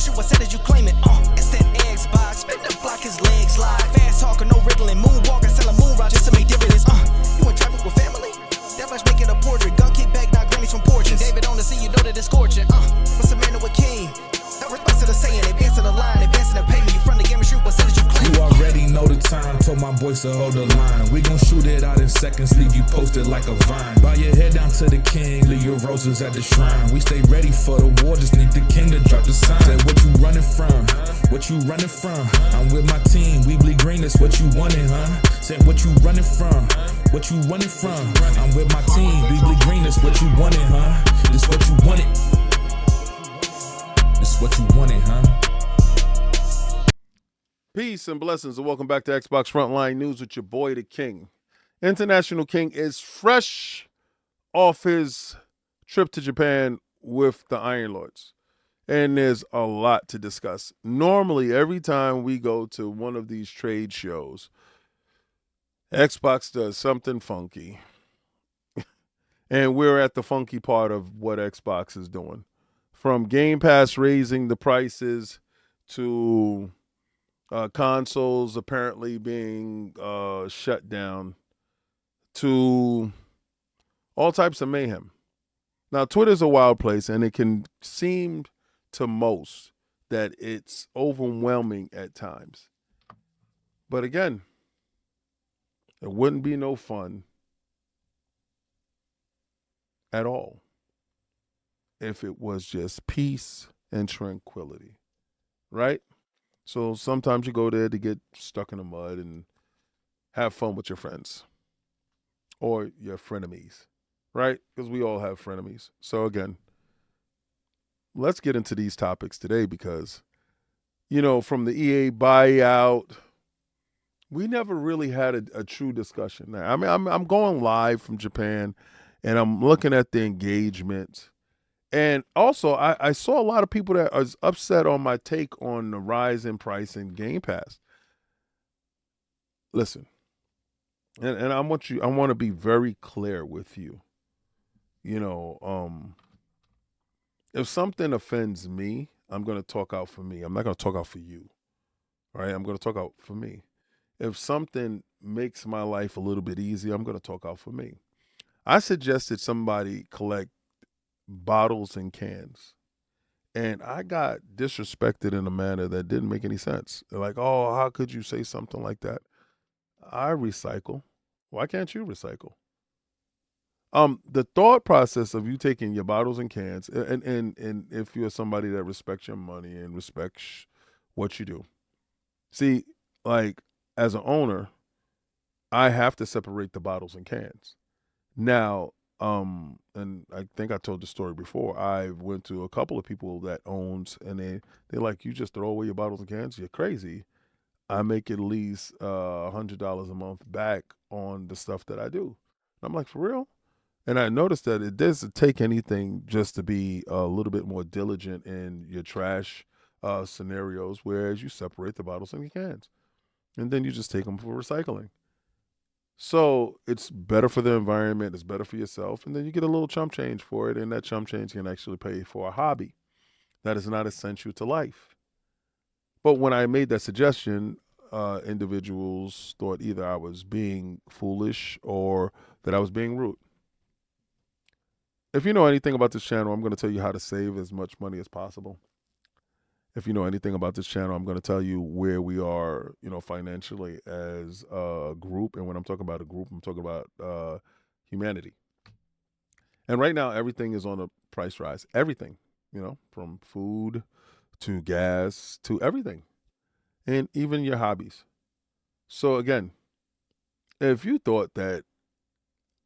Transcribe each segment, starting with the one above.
shoot, what said did you claim it? It's that Xbox, spin the block, his legs slide. Fast talker, no riddling, moonwalker, selling moon rock just to make dividends. You in traffic with family? That much make it a portrait. Gun kick back, not grannies from porches. David on the sea, you know that it's scorching. What's a man with king? No response to the saying, advancing the line, advancing the payment. You front the game and shoot, what said did you claim? You already know the time, told my boys to hold the line. We gon' shoot it out in seconds, leave you posted like a vine. Bow your head down to the king, leave your roses at the shrine. We stay ready for the war, just need the king to drop the sign. Say what you running from, what you running from? I'm with my team, we bleed green, that's what you wanted, huh? Say what you running from, what you running from? I'm with my team, we bleed green, that's what you wanted, huh? This what you wanted. This what you wanted, huh? Peace and blessings, and welcome back to Xbox Frontline News with your boy, the King. International King is fresh off his trip to Japan with the Iron Lords, and there's a lot to discuss. Normally, every time we go to one of these trade shows, Xbox does something funky, and we're at the funky part of what Xbox is doing. From Game Pass raising the prices to consoles apparently being shut down to all types of mayhem. Now, Twitter's a wild place, and it can seem to most that it's overwhelming at times. But again, it wouldn't be no fun at all if it was just peace and tranquility, right? So sometimes you go there to get stuck in the mud and have fun with your friends or your frenemies, right? Because we all have frenemies. So again, let's get into these topics today because, you know, from the EA buyout, we never really had a true discussion. I mean, I'm going live from Japan and I'm looking at the engagement. And also, I saw a lot of people that are upset on my take on the rise in price in Game Pass. Listen, and I want to be very clear with you. You know, if something offends me, I'm going to talk out for me. I'm not going to talk out for you. All right? I'm going to talk out for me. If something makes my life a little bit easier, I'm going to talk out for me. I suggested somebody collect bottles and cans, and I got disrespected in a manner that didn't make any sense. They're like, oh, how could you say something like that? I recycle. Why can't you recycle? The thought process of you taking your bottles and cans, and if you're somebody that respects your money and respects what you do, see, like as an owner, I have to separate the bottles and cans. Now, and I think I told the story before. I went to a couple of people that owns, and they're like, you just throw away your bottles and cans? You're crazy. I make at least $100 a month back on the stuff that I do. And I'm like, for real? And I noticed that it doesn't take anything just to be a little bit more diligent in your trash scenarios, whereas you separate the bottles and the cans. And then you just take them for recycling. So it's better for the environment, it's better for yourself, and then you get a little chump change for it, and that chump change can actually pay for a hobby that is not essential to life. But when I made that suggestion, individuals thought either I was being foolish or that I was being rude. If you know anything about this channel, I'm going to tell you how to save as much money as possible. If you know anything about this channel, I'm going to tell you where we are, you know, financially as a group. And when I'm talking about a group, I'm talking about humanity. And right now, everything is on a price rise. Everything, you know, from food to gas to everything. And even your hobbies. So again, if you thought that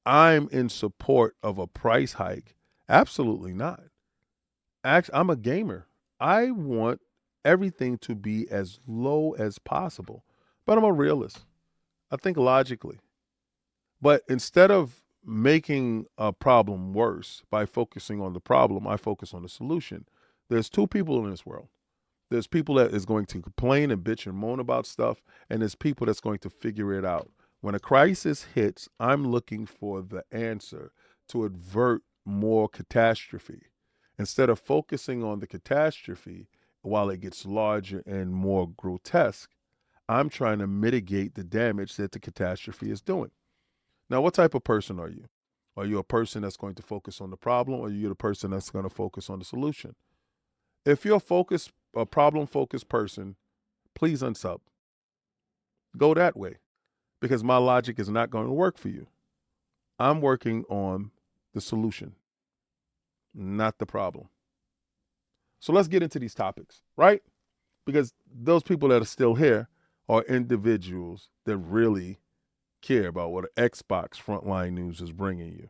I'm in support of a price hike, absolutely not. I'm a gamer. I want everything to be as low as possible, but I'm a realist. I think logically. But instead of making a problem worse by focusing on the problem, I focus on the solution. There's two people in this world. There's people that is going to complain and bitch and moan about stuff, and there's people that's going to figure it out. When a crisis hits, I'm looking for the answer to avert more catastrophe. Instead of focusing on the catastrophe while it gets larger and more grotesque, I'm trying to mitigate the damage that the catastrophe is doing. Now, what type of person are you? Are you a person that's going to focus on the problem, or are you the person that's going to focus on the solution? If you're a problem focused person, please unsub. Go that way, because my logic is not going to work for you. I'm working on the solution, not the problem. So let's get into these topics, right? Because those people that are still here are individuals that really care about what Xbox Frontline News is bringing you.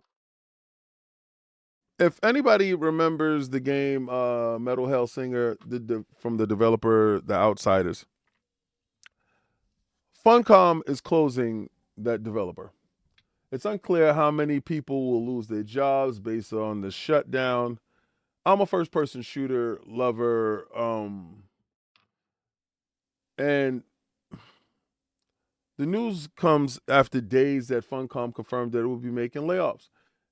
If anybody remembers the game Metal Hellsinger from the developer The Outsiders, Funcom is closing that developer. It's unclear how many people will lose their jobs based on the shutdown. I'm a first-person shooter lover, and the news comes after days that Funcom confirmed that it will be making layoffs.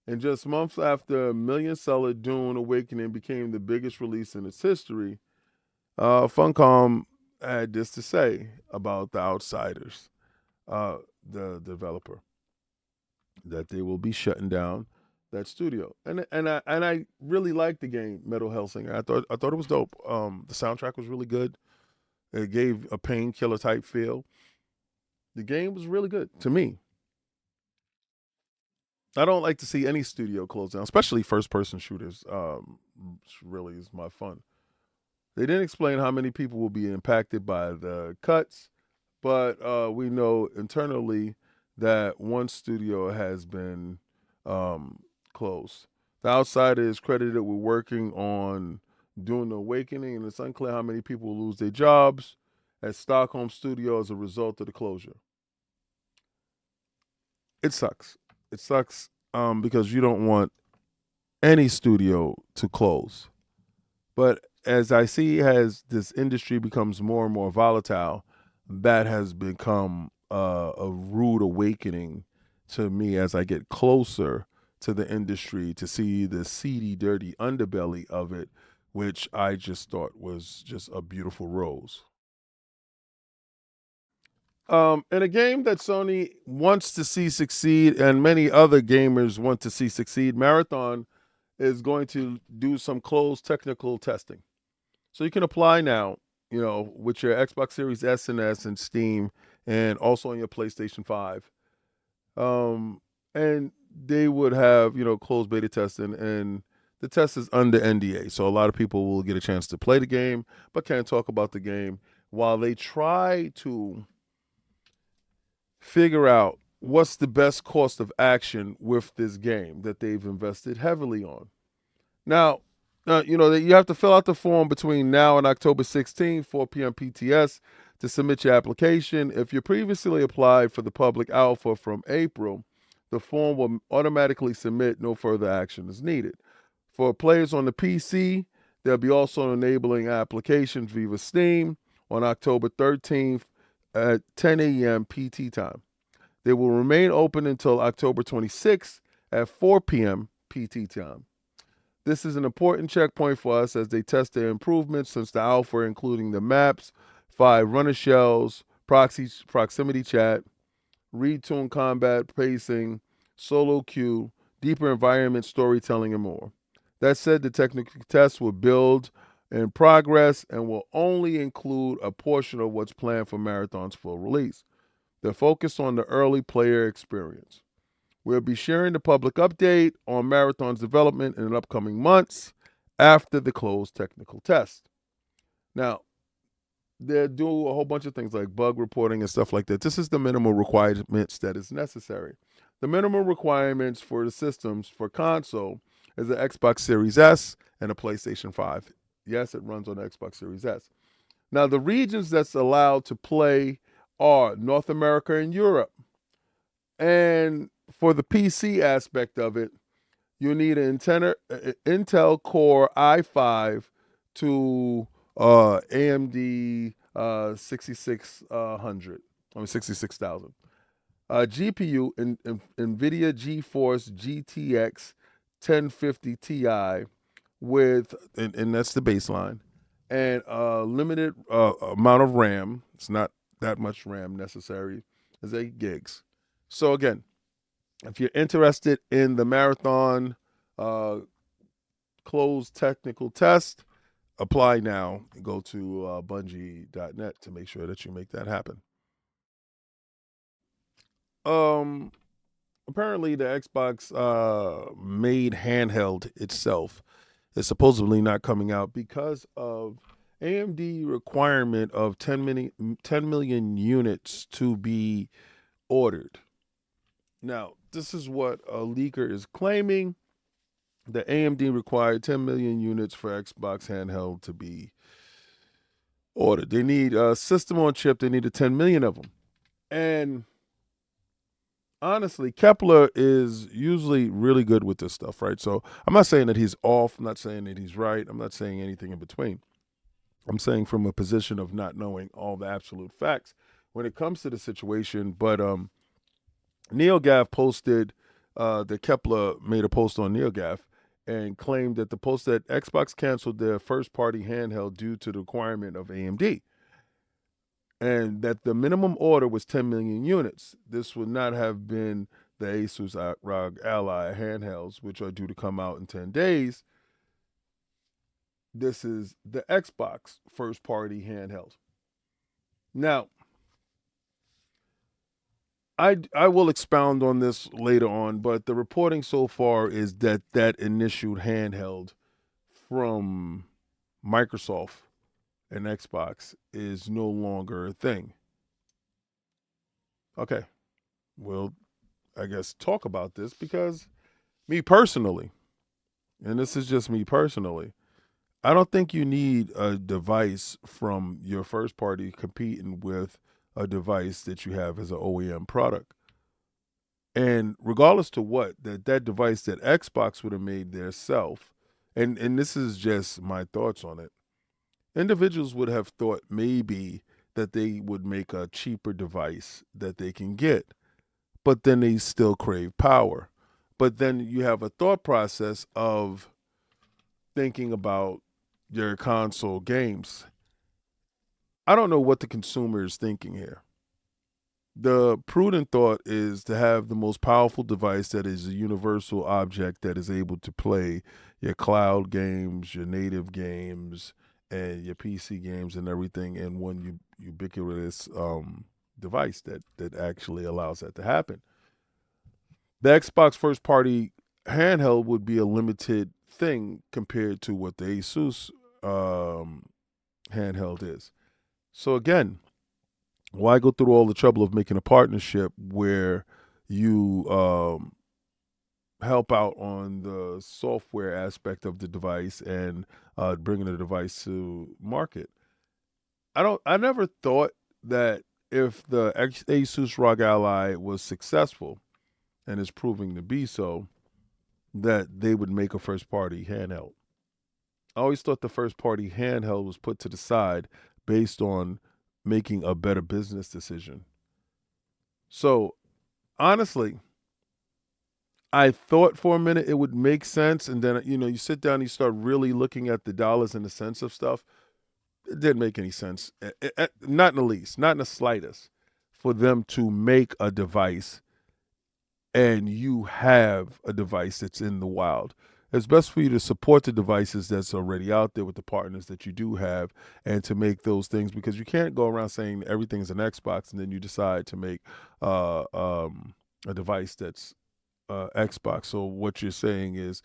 And just months after million-seller Dune Awakening became the biggest release in its history, Funcom had this to say about The Outsiders, the developer, that they will be shutting down that studio. And I really liked the game Metal Hellsinger. I thought it was dope. The soundtrack was really good. It gave a painkiller type feel. The game was really good to me. I don't like to see any studio close down, especially first person shooters. Which really is my fun. They didn't explain how many people will be impacted by the cuts, but we know internally that one studio has been closed. The Outsider is credited with working on Dune the Awakening, and it's unclear how many people will lose their jobs at Stockholm Studio as a result of the closure. It sucks. It sucks because you don't want any studio to close. But as I see, as this industry becomes more and more volatile, that has become a rude awakening to me as I get closer to the industry to see the seedy, dirty underbelly of it, which I just thought was just a beautiful rose. In a game that Sony wants to see succeed and many other gamers want to see succeed, Marathon is going to do some closed technical testing. So you can apply now, with your Xbox Series S and S and Steam, and also on your PlayStation 5. And they would have, closed beta testing, and the test is under NDA. So a lot of people will get a chance to play the game, but can't talk about the game while they try to figure out what's the best course of action with this game that they've invested heavily on. Now, you have to fill out the form between now and October 16th, 4 p.m. PTS, to submit your application. If you previously applied for the public alpha from April, the form will automatically submit. No further action is needed. For players on the PC, they'll be also enabling applications via Steam on October 13th at 10 a.m. PT time. They will remain open until October 26th at 4 p.m. PT time. This is an important checkpoint for us as they test their improvements since the alpha, including the maps, 5 runner shells, proximity chat, retune combat pacing, solo queue, deeper environment storytelling, and more. That said, the technical tests will build in progress and will only include a portion of what's planned for Marathon's full release. They're focused on the early player experience. We'll be sharing the public update on Marathon's development in the upcoming months after the closed technical test. Now, they do a whole bunch of things like bug reporting and stuff like that. This is the minimal requirements that is necessary. The minimum requirements for the systems for console is the Xbox Series S and a PlayStation 5. Yes, it runs on the Xbox Series S. Now, the regions that's allowed to play are North America and Europe. And for the PC aspect of it, you need an Intel Core i5 to AMD 66,000. GPU in NVIDIA GeForce GTX 1050 Ti with, and that's the baseline, and a limited amount of RAM. It's not that much RAM necessary. It's 8 gigs. So again, if you're interested in the marathon closed technical test, apply now. Go to Bungie.net to make sure that you make that happen. Apparently the Xbox made handheld itself is supposedly not coming out because of AMD requirement of 10 million units to be ordered. Now, this is what a leaker is claiming. The AMD required 10 million units for Xbox handheld to be ordered. They need a system on chip. They need 10 million of them. And honestly, Kepler is usually really good with this stuff, right? So I'm not saying that he's off. I'm not saying that he's right. I'm not saying anything in between. I'm saying from a position of not knowing all the absolute facts when it comes to the situation. But NeoGAF posted, the Kepler made a post on NeoGAF and claimed that the post that Xbox canceled their first-party handheld due to the requirement of AMD, and that the minimum order was 10 million units. This would not have been the Asus ROG Ally handhelds, which are due to come out in 10 days. This is the Xbox first-party handheld. Now, I will expound on this later on, but the reporting so far is that that initial handheld from Microsoft and Xbox is no longer a thing. Okay, we'll, I guess, talk about this because me personally, and this is just me personally, I don't think you need a device from your first party competing with a device that you have as an OEM product. And regardless to what, that device that Xbox would have made their self, and this is just my thoughts on it, individuals would have thought maybe that they would make a cheaper device that they can get, but then they still crave power. But then you have a thought process of thinking about your console games. I don't know what the consumer is thinking here. The prudent thought is to have the most powerful device that is a universal object that is able to play your cloud games, your native games, and your PC games and everything in one ubiquitous device that actually allows that to happen. The Xbox first party handheld would be a limited thing compared to what the Asus handheld is. So again, why go through all the trouble of making a partnership where you help out on the software aspect of the device and bringing the device to market? I never thought that if the Asus ROG Ally was successful and is proving to be so, that they would make a first party handheld. I always thought the first party handheld was put to the side based on making a better business decision. So honestly, I thought for a minute it would make sense, and then you sit down and you start really looking at the dollars and the cents of stuff. It didn't make any sense, not in the least, not in the slightest, for them to make a device and you have a device that's in the wild. It's best for you to support the devices that's already out there with the partners that you do have and to make those things, because you can't go around saying everything's an Xbox and then you decide to make a device that's Xbox. So what you're saying is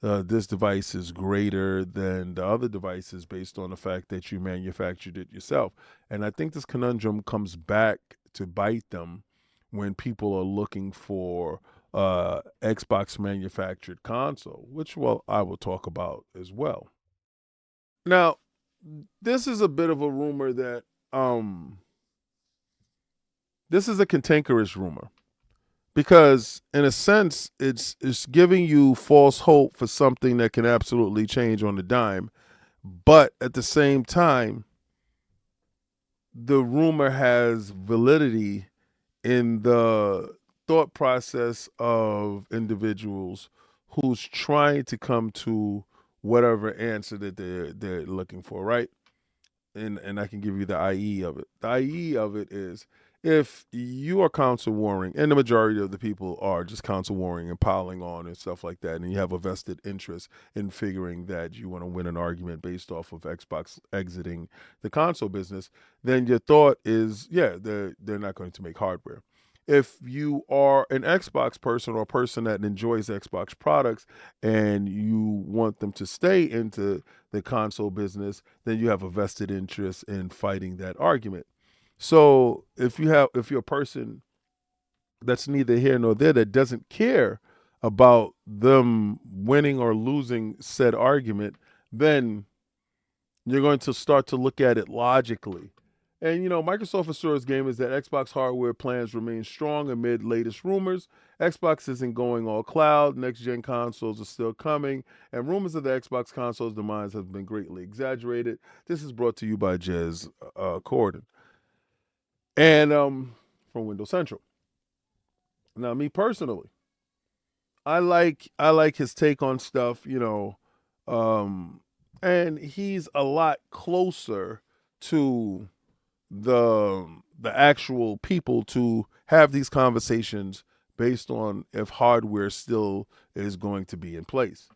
this device is greater than the other devices based on the fact that you manufactured it yourself. And I think this conundrum comes back to bite them when people are looking for Xbox manufactured console, which, well, I will talk about as well. Now, this is a bit of a rumor that this is a cantankerous rumor, because in a sense it's giving you false hope for something that can absolutely change on the dime, but at the same time the rumor has validity in the thought process of individuals who's trying to come to whatever answer that they're looking for, right? and I can give you the IE of it. The IE of it is if you are council warring, and the majority of the people are just council warring and piling on and stuff like that, and you have a vested interest in figuring that you want to win an argument based off of Xbox exiting the console business, then your thought is, yeah, they're not going to make hardware. If you are an Xbox person or a person that enjoys Xbox products and you want them to stay into the console business, then you have a vested interest in fighting that argument. So if you're a person that's neither here nor there, that doesn't care about them winning or losing said argument, then you're going to start to look at it logically. And Microsoft assures gamers that Xbox hardware plans remain strong amid latest rumors. Xbox isn't going all cloud. Next gen consoles are still coming, and rumors of the Xbox console's demise have been greatly exaggerated. This is brought to you by Jez Corden and from Windows Central. Now, me personally, I like his take on stuff, and he's a lot closer to the actual people to have these conversations based on if hardware still is going to be in place.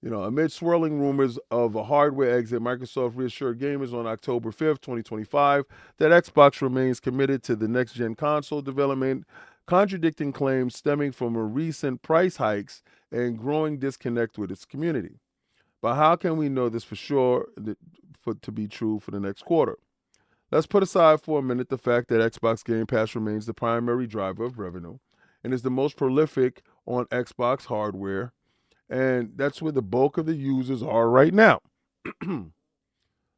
Amid swirling rumors of a hardware exit, Microsoft reassured gamers on October 5th, 2025, that Xbox remains committed to the next gen console development, contradicting claims stemming from a recent price hikes and growing disconnect with its community. But how can we know this for sure to be true for the next quarter? Let's put aside for a minute the fact that Xbox Game Pass remains the primary driver of revenue and is the most prolific on Xbox hardware, and that's where the bulk of the users are right now.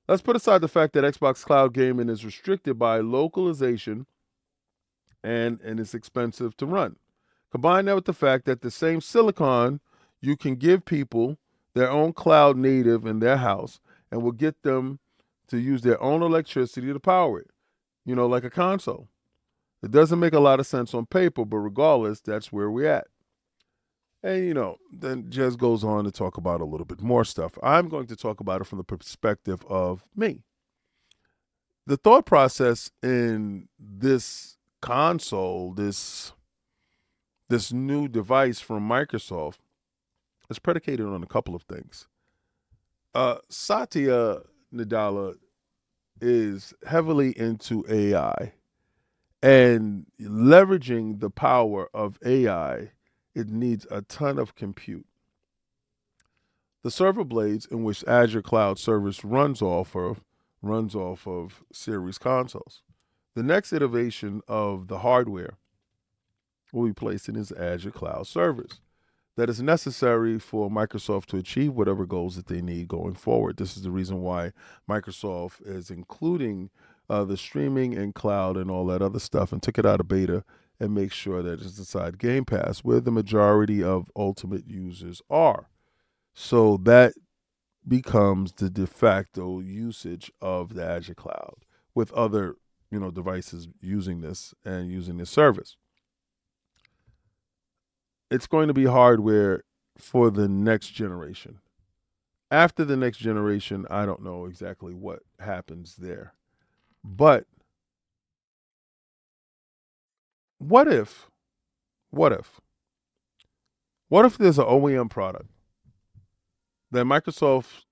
Let's put aside the fact that Xbox Cloud gaming is restricted by localization and it's expensive to run. Combine that with the fact that the same silicon you can give people their own cloud native in their house and will get them to use their own electricity to power it, like a console. It doesn't make a lot of sense on paper, but regardless, that's where we're at. And, then Jez goes on to talk about a little bit more stuff. I'm going to talk about it from the perspective of me. The thought process in this console, this new device from Microsoft, is predicated on a couple of things. Satya Nadella is heavily into AI, and leveraging the power of AI, it needs a ton of compute. The server blades in which Azure Cloud Service runs off of series consoles. The next iteration of the hardware will be placed in his Azure Cloud Service that is necessary for Microsoft to achieve whatever goals that they need going forward. This is the reason why Microsoft is including the streaming and cloud and all that other stuff and took it out of beta and make sure that it's inside Game Pass where the majority of ultimate users are. So that becomes the de facto usage of the Azure Cloud with other devices using this and using this service. It's going to be hardware for the next generation. After the next generation, I don't know exactly what happens there. But what if there's an OEM product that Microsoft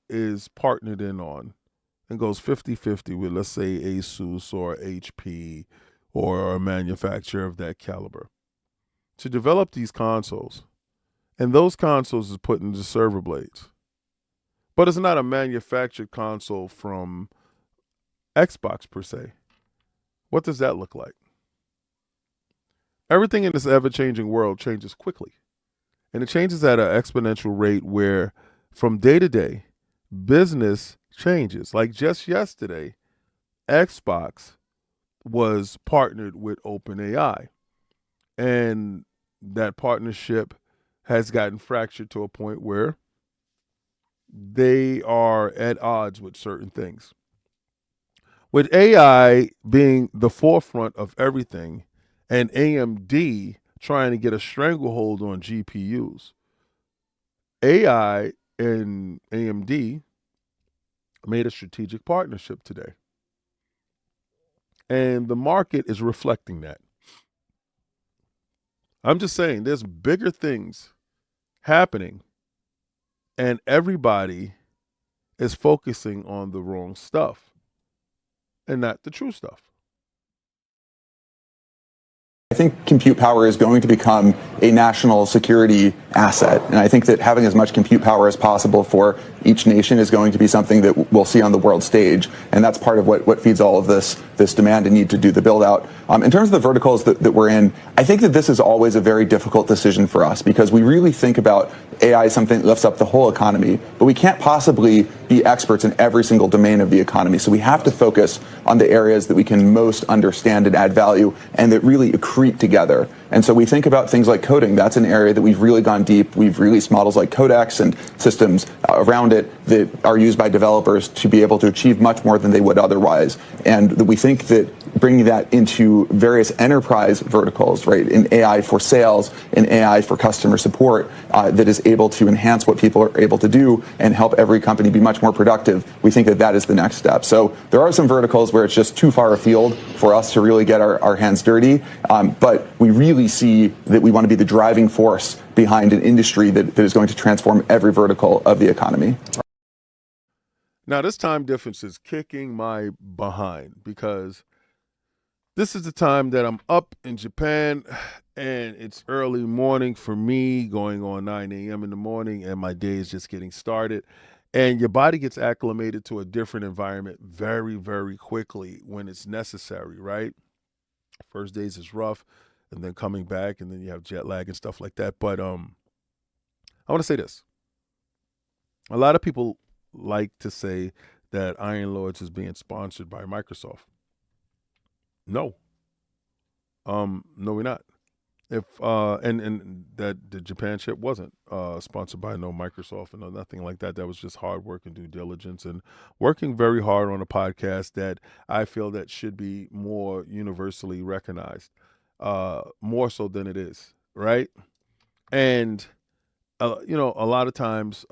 is partnered in on and goes 50-50 with, let's say, Asus or HP or a manufacturer of that caliber to develop these consoles, and those consoles is put into server blades. But it's not a manufactured console from Xbox per se. What does that look like? Everything in this ever-changing world changes quickly. And it changes at an exponential rate where from day to day, business changes. Like just yesterday, Xbox was partnered with OpenAI. And that partnership has gotten fractured to a point where they are at odds with certain things. With AI being the forefront of everything and AMD trying to get a stranglehold on GPUs, AI and AMD made a strategic partnership today. And the market is reflecting that. I'm just saying there's bigger things happening, and everybody is focusing on the wrong stuff and not the true stuff. I think compute power is going to become a national security asset. And I think that having as much compute power as possible for each nation is going to be something that we'll see on the world stage. And that's part of what feeds all of this demand and need to do the build out. In terms of the verticals that we're in, I think that this is always a very difficult decision for us because we really think about AI as something that lifts up the whole economy, but we can't possibly be experts in every single domain of the economy. So we have to focus on the areas that we can most understand and add value and that really accrete together. And so we think about things like coding. That's an area that we've really gone deep. We've released models like Codex and systems around it that are used by developers to be able to achieve much more than they would otherwise. And we think that bringing that into various enterprise verticals, right, in AI for sales, in AI for customer support, that is able to enhance what people are able to do and help every company be much more productive, we think that that is the next step. So there are some verticals where it's just too far afield for us to really get our hands dirty, but we really see that we want to be the driving force behind an industry that is going to transform every vertical of the economy. Now, this time difference is kicking my behind because this is the time that I'm up in Japan and it's early morning for me, going on 9 a.m. in the morning, and my day is just getting started. And your body gets acclimated to a different environment very, very quickly when it's necessary, right? First days is rough, and then coming back, and then you have jet lag and stuff like that. But I want to say this. A lot of people like to say that Iron Lords is being sponsored by Microsoft. No. No, we're not. If and that the Japan ship wasn't sponsored by no Microsoft and no nothing like that. That was just hard work and due diligence and working very hard on a podcast that I feel that should be more universally recognized, more so than it is, right? And a lot of times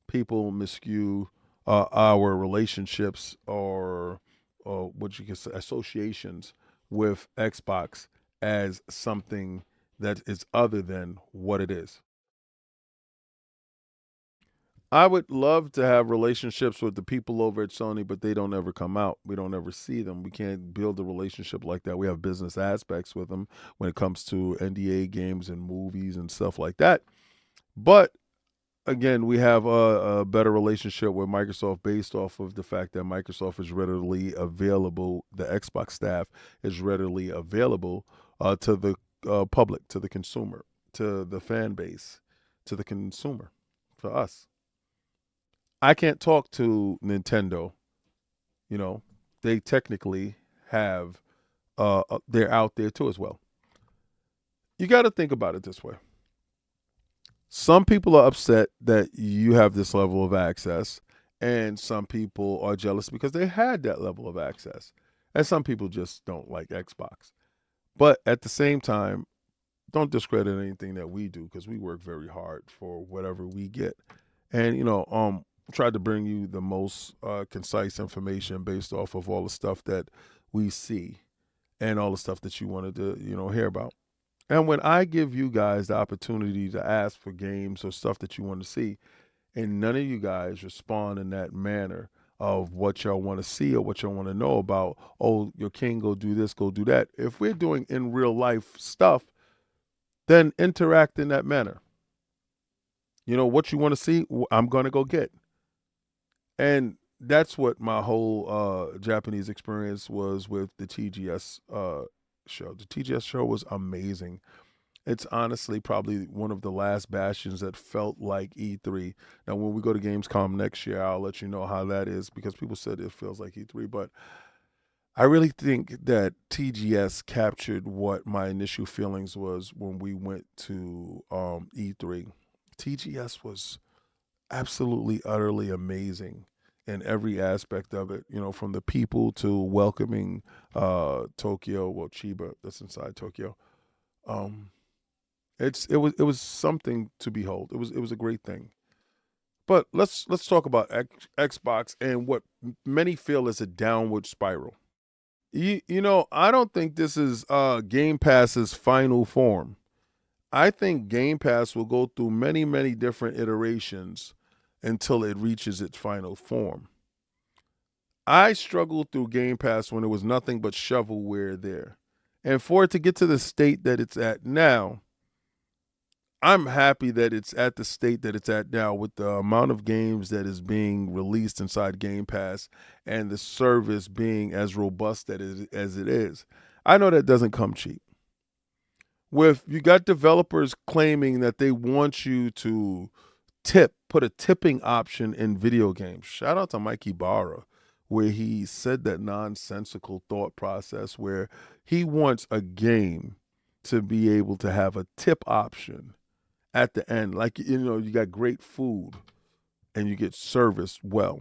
people miscue our relationships or what you can say associations with Xbox as something that is other than what it is. I would love to have relationships with the people over at Sony, but they don't ever come out. We don't ever see them. We can't build a relationship like that. We have business aspects with them when it comes to NDA games and movies and stuff like that. But again, we have a better relationship with Microsoft based off of the fact that Microsoft is readily available. The Xbox staff is readily available to the public, to the consumer, to the fan base, to the consumer, for us. I can't talk to Nintendo. You know, they technically have, they're out there too as well. You got to think about it this way. Some people are upset that you have this level of access, and some people are jealous because they had that level of access. And some people just don't like Xbox. But at the same time, don't discredit anything that we do because we work very hard for whatever we get. And, tried to bring you the most concise information based off of all the stuff that we see and all the stuff that you wanted to, hear about. And when I give you guys the opportunity to ask for games or stuff that you want to see, and none of you guys respond in that manner of what y'all want to see or what y'all want to know about, oh, your king, go do this, go do that. If we're doing in real life stuff, then interact in that manner. What you want to see, I'm going to go get. And that's what my whole Japanese experience was with the TGS show. The TGS show was amazing. It's honestly probably one of the last bastions that felt like E3. Now, when we go to Gamescom next year, I'll let you know how that is because people said it feels like E3. But I really think that TGS captured what my initial feelings was when we went to E3. TGS was absolutely, utterly amazing in every aspect of it, from the people to welcoming Tokyo, well, Chiba, that's inside Tokyo. It was something to behold. It was a great thing. But let's talk about Xbox and what many feel is a downward spiral. I don't think this is Game Pass's final form. I think Game Pass will go through many, many different iterations until it reaches its final form. I struggled through Game Pass when it was nothing but shovelware there. And for it to get to the state that it's at now, I'm happy that it's at the state that it's at now with the amount of games that is being released inside Game Pass and the service being as robust as it is. I know that doesn't come cheap. With you got developers claiming that they want you to put a tipping option in video games. Shout out to Mike Ibarra, where he said that nonsensical thought process where he wants a game to be able to have a tip option at the end. Like, you got great food and you get service well.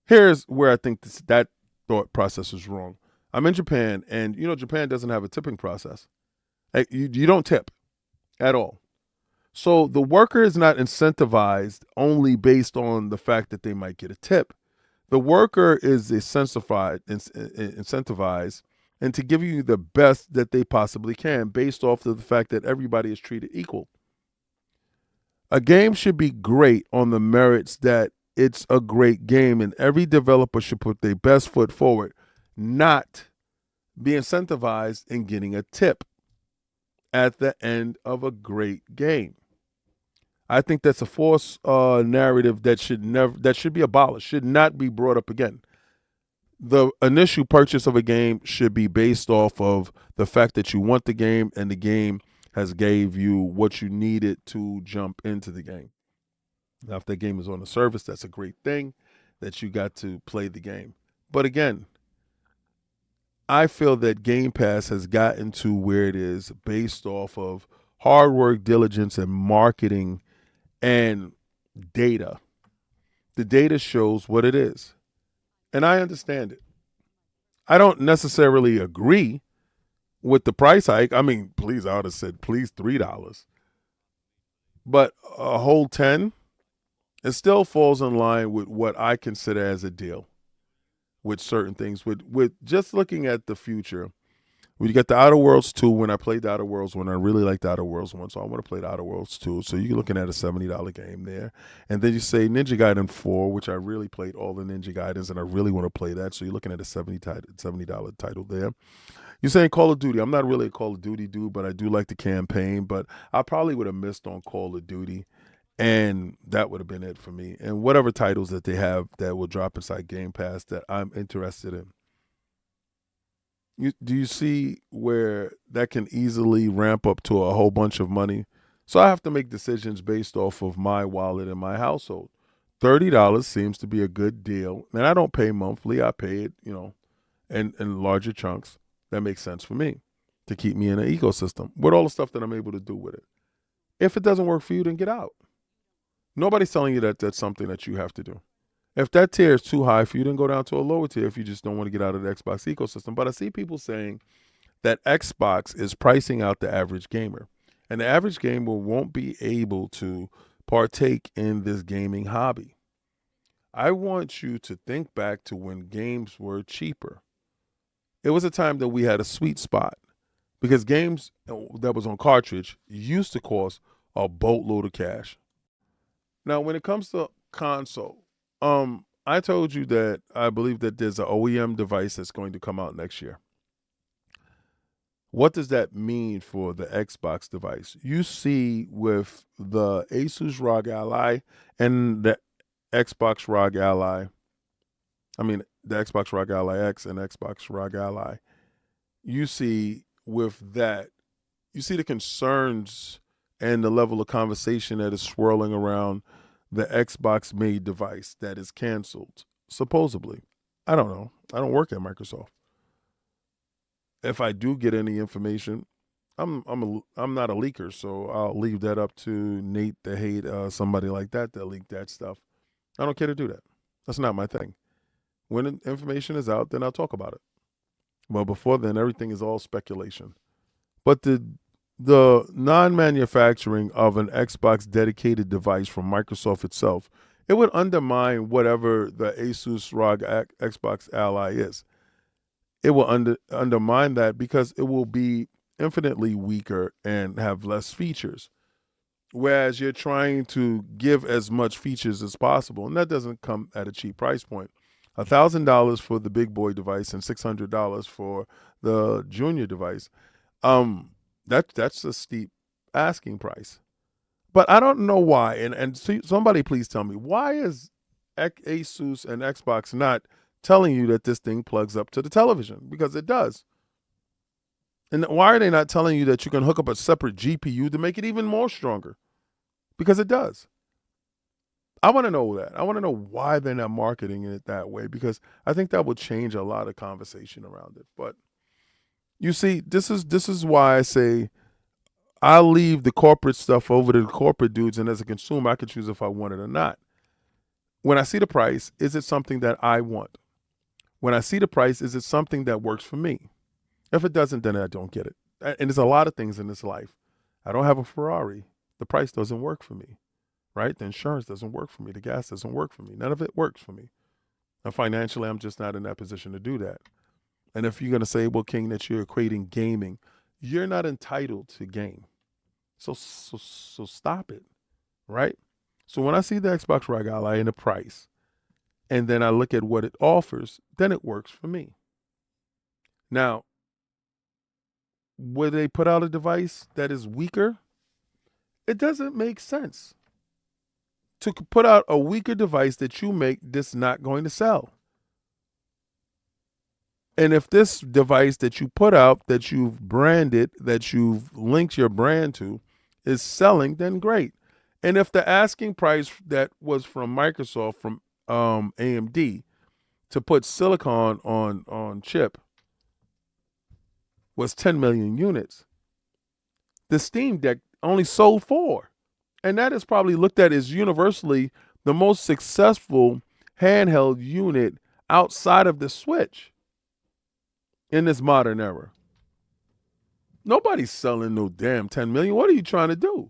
Here's where I think that thought process is wrong. I'm in Japan, and Japan doesn't have a tipping process. Like, you don't tip at all. So the worker is not incentivized only based on the fact that they might get a tip. The worker is incentivized and to give you the best that they possibly can based off of the fact that everybody is treated equal. A game should be great on the merits that it's a great game, and every developer should put their best foot forward, not be incentivized in getting a tip at the end of a great game. I think that's a false narrative that should be abolished, should not be brought up again. The initial purchase of a game should be based off of the fact that you want the game and the game has gave you what you needed to jump into the game. Now, if that game is on a service, that's a great thing that you got to play the game. But again, I feel that Game Pass has gotten to where it is based off of hard work, diligence, and marketing and data. The data shows what it is. And I understand it. I don't necessarily agree with the price hike. I mean, please, I would have said, please, $3. But a whole 10, it still falls in line with what I consider as a deal with certain things. With just looking at the future, we got the Outer Worlds 2. When I played the Outer Worlds 1, I really liked the Outer Worlds 1, so I want to play the Outer Worlds 2. So you're looking at a $70 game there. And then you say Ninja Gaiden 4, which I really played all the Ninja Gaidens, and I really want to play that. So you're looking at a $70 title there. You're saying Call of Duty. I'm not really a Call of Duty dude, but I do like the campaign. But I probably would have missed on Call of Duty, and that would have been it for me. And whatever titles that they have that will drop inside Game Pass that I'm interested in. Do you see where that can easily ramp up to a whole bunch of money? So I have to make decisions based off of my wallet and my household. $30 seems to be a good deal. And I don't pay monthly. I pay it, in larger chunks. That makes sense for me to keep me in an ecosystem with all the stuff that I'm able to do with it. If it doesn't work for you, then get out. Nobody's telling you that that's something that you have to do. If that tier is too high for you, then go down to a lower tier if you just don't want to get out of the Xbox ecosystem. But I see people saying that Xbox is pricing out the average gamer. And the average gamer won't be able to partake in this gaming hobby. I want you to think back to when games were cheaper. It was a time that we had a sweet spot because games that was on cartridge used to cost a boatload of cash. Now, when it comes to console, I told you that I believe that there's an OEM device that's going to come out next year. What does that mean for the Xbox device? You see with the Asus ROG Ally and the Xbox ROG Ally, the Xbox ROG Ally X and Xbox ROG Ally, you see with that, you see the concerns and the level of conversation that is swirling around the Xbox-made device that is canceled, supposedly. I don't know. I don't work at Microsoft. If I do get any information, I'm not a leaker, so I'll leave that up to Nate the Hate, somebody like that leak that stuff. I don't care to do that. That's not my thing. When information is out, then I'll talk about it. But before then, everything is all speculation. But the the non-manufacturing of an Xbox dedicated device from Microsoft itself, it would undermine whatever the Asus ROG Xbox Ally is. It will undermine that because it will be infinitely weaker and have less features. Whereas you're trying to give as much features as possible, and that doesn't come at a cheap price point. $1,000 for the big boy device and $600 for the junior device. That's a steep asking price. But I don't know why. And somebody please tell me, why is Asus and Xbox not telling you that this thing plugs up to the television? Because it does. And why are they not telling you that you can hook up a separate GPU to make it even more stronger? Because it does. I want to know that. I want to know why they're not marketing it that way, because I think that would change a lot of conversation around it. But you see, this is why I say I'll leave the corporate stuff over to the corporate dudes, and as a consumer, I can choose if I want it or not. When I see the price, is it something that I want? When I see the price, is it something that works for me? If it doesn't, then I don't get it. And there's a lot of things in this life. I don't have a Ferrari. The price doesn't work for me, right? The insurance doesn't work for me. The gas doesn't work for me. None of it works for me. And financially, I'm just not in that position to do that. And if you're going to say, well, King, that you're equating gaming, you're not entitled to game. So stop it, right? So when I see the Xbox ROG Ally and the price, and then I look at what it offers, then it works for me. Now, would they put out a device that is weaker? It doesn't make sense to put out a weaker device that you make that's not going to sell. And if this device that you put out, that you've branded, that you've linked your brand to, is selling, then great. And if the asking price that was from Microsoft, from AMD, to put silicon on chip was 10 million units, the Steam Deck only sold 4. And that is probably looked at as universally the most successful handheld unit outside of the Switch in this modern era. Nobody's selling no damn 10 million. What are you trying to do?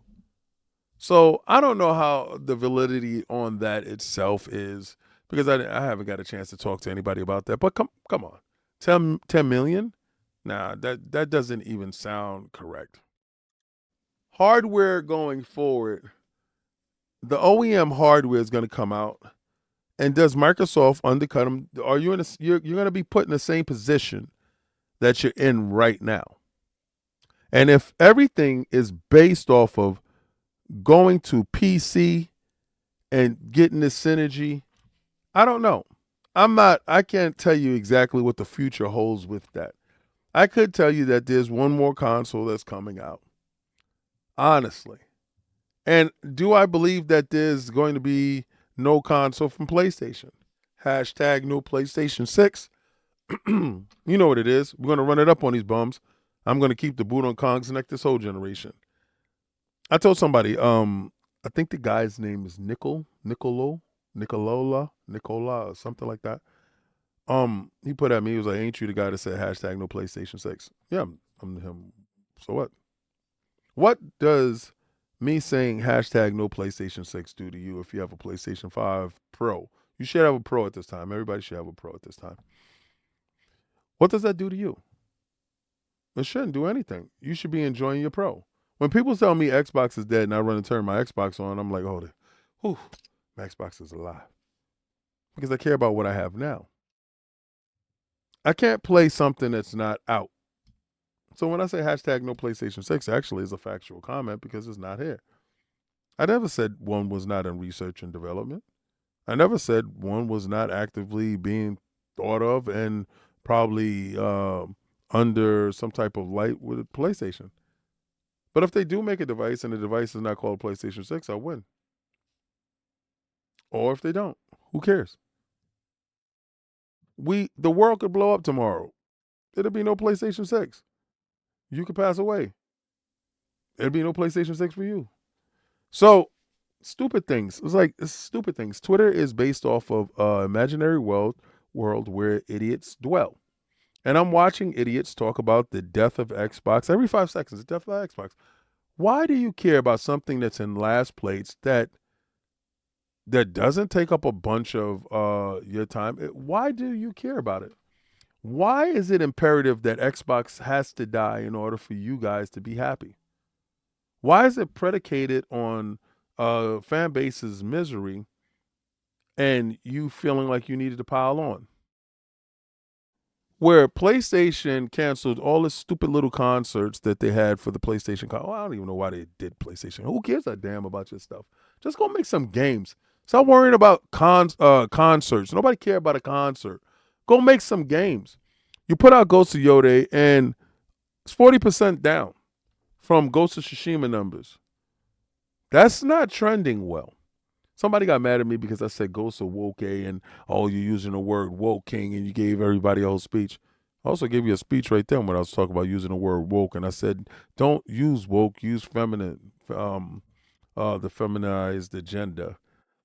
So I don't know how the validity on that itself is, because I haven't got a chance to talk to anybody about that. But come on, 10 million? Nah, that doesn't even sound correct. Hardware going forward, the OEM hardware is going to come out, and does Microsoft undercut them? Are you you're going to be put in the same position that you're in right now? And if everything is based off of going to PC and getting this synergy, I don't know. I can't tell you exactly what the future holds with that. I could tell you that there's one more console that's coming out. Honestly. And do I believe that there's going to be no console from PlayStation? Hashtag no PlayStation 6. You know what it is. We're going to run it up on these bums. I'm going to keep the boot on Kong's neck this whole generation. I told somebody, I think the guy's name is Nicola, or something like that. He put at me, he was like, ain't you the guy that said hashtag no PlayStation 6? Yeah, I'm him. So what? What does me saying hashtag no PlayStation 6 do to you if you have a PlayStation 5 Pro? You should have a Pro at this time. Everybody should have a Pro at this time. What does that do to you? It shouldn't do anything. You should be enjoying your Pro. When people tell me Xbox is dead and I run and turn my Xbox on, I'm like, oh, my Xbox is alive. Because I care about what I have now. I can't play something that's not out. So when I say hashtag no PlayStation 6, actually is a factual comment because it's not here. I never said one was not in research and development. I never said one was not actively being thought of and probably under some type of light with PlayStation. But if they do make a device and the device is not called PlayStation 6, I'll win. Or if they don't, who cares? The world could blow up tomorrow. It'll be no PlayStation 6. You could pass away. It'll be no PlayStation 6 for you. So, stupid things. It's stupid things. Twitter is based off of imaginary world where idiots dwell. And I'm watching idiots talk about the death of Xbox every 5 seconds, the death of Xbox. Why do you care about something that's in last place that doesn't take up a bunch of your time? Why do you care about it? Why is it imperative that Xbox has to die in order for you guys to be happy? Why is it predicated on fan base's misery and you feeling like you needed to pile on? Where PlayStation canceled all the stupid little concerts that they had for the PlayStation. Oh, I don't even know why they did PlayStation. Who gives a damn about your stuff? Just go make some games. Stop worrying about concerts. Nobody care about a concert. Go make some games. You put out Ghost of Yode and it's 40% down from Ghost of Tsushima numbers. That's not trending well. Somebody got mad at me because I said Ghost of Woke and you're using the word woke king and you gave everybody a whole speech. I also gave you a speech right there when I was talking about using the word woke, and I said don't use woke, use feminine, the feminized agenda.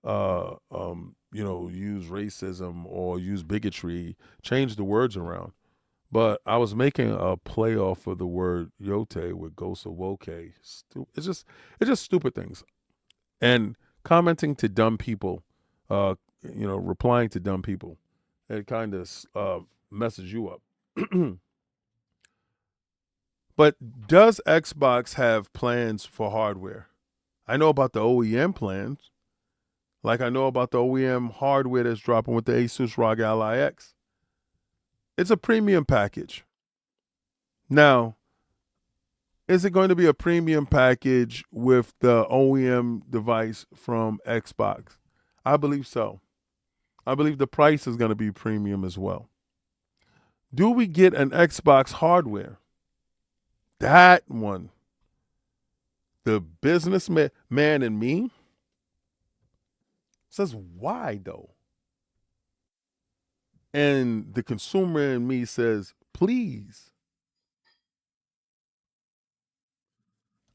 Use racism or use bigotry. Change the words around. But I was making a play off of the word yote with Ghost of Woke. It's just stupid things. And commenting to dumb people, replying to dumb people, it kind of messes you up. But does Xbox have plans for hardware? I know about the OEM plans. Like I know about the OEM hardware that's dropping with the Asus ROG Ally X. It's a premium package. Now, is it going to be a premium package with the OEM device from Xbox? I believe so. I believe the price is going to be premium as well. Do we get an Xbox hardware? That one. The businessman in me says, why though? And the consumer in me says, please.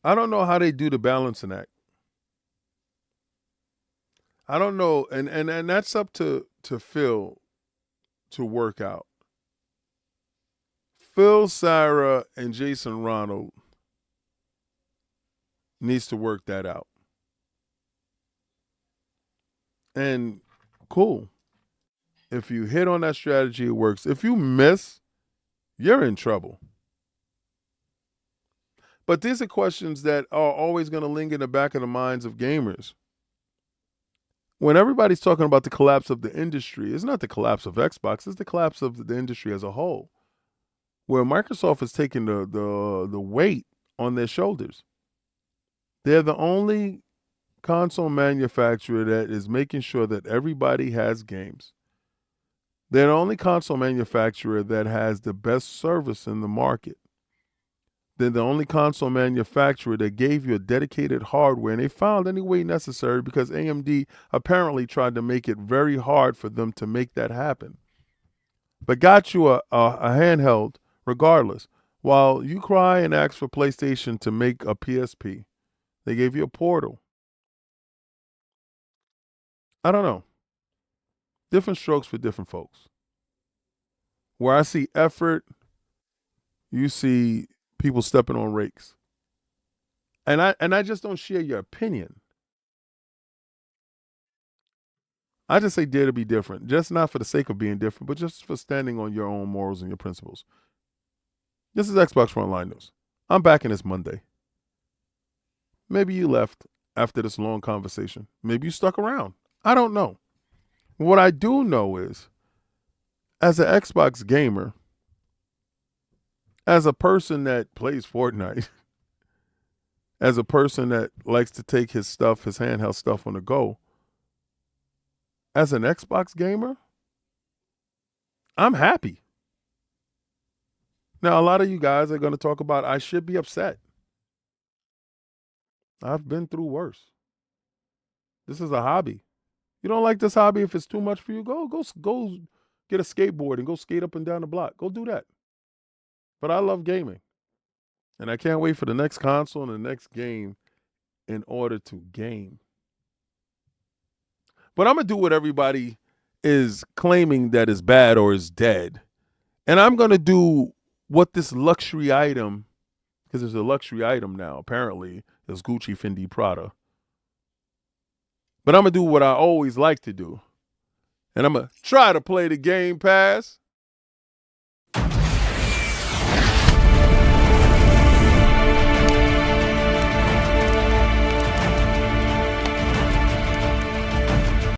I don't know how they do the balancing act. I don't know. And that's up to Phil to work out. Phil, Sarah, and Jason Ronald needs to work that out. And cool. If you hit on that strategy, it works. If you miss, you're in trouble. But these are questions that are always going to linger in the back of the minds of gamers. When everybody's talking about the collapse of the industry, it's not the collapse of Xbox, it's the collapse of the industry as a whole. Where Microsoft is taking the weight on their shoulders. They're the only console manufacturer that is making sure that everybody has games. They're the only console manufacturer that has the best service in the market. They're the only console manufacturer that gave you a dedicated hardware, and they found any way necessary because AMD apparently tried to make it very hard for them to make that happen. But got you a handheld regardless. While you cry and ask for PlayStation to make a PSP, they gave you a Portal. I don't know. Different strokes for different folks. Where I see effort, you see people stepping on rakes. And I just don't share your opinion. I just say dare to be different. Just not for the sake of being different, but just for standing on your own morals and your principles. This is Xbox Frontline News. I'm back in this Monday. Maybe you left after this long conversation. Maybe you stuck around. I don't know. What I do know is, as an Xbox gamer, as a person that plays Fortnite, as a person that likes to take his handheld stuff on the go, as an Xbox gamer, I'm happy. Now, a lot of you guys are going to talk about I should be upset. I've been through worse. This is a hobby. You don't like this hobby, if it's too much for you, go get a skateboard and go skate up and down the block. Go do that. But I love gaming. And I can't wait for the next console and the next game in order to game. But I'm going to do what everybody is claiming that is bad or is dead. And I'm going to do what this luxury item, because there's a luxury item now, apparently, there's Gucci, Fendi, Prada. But I'm going to do what I always like to do. And I'm going to try to play the Game Pass.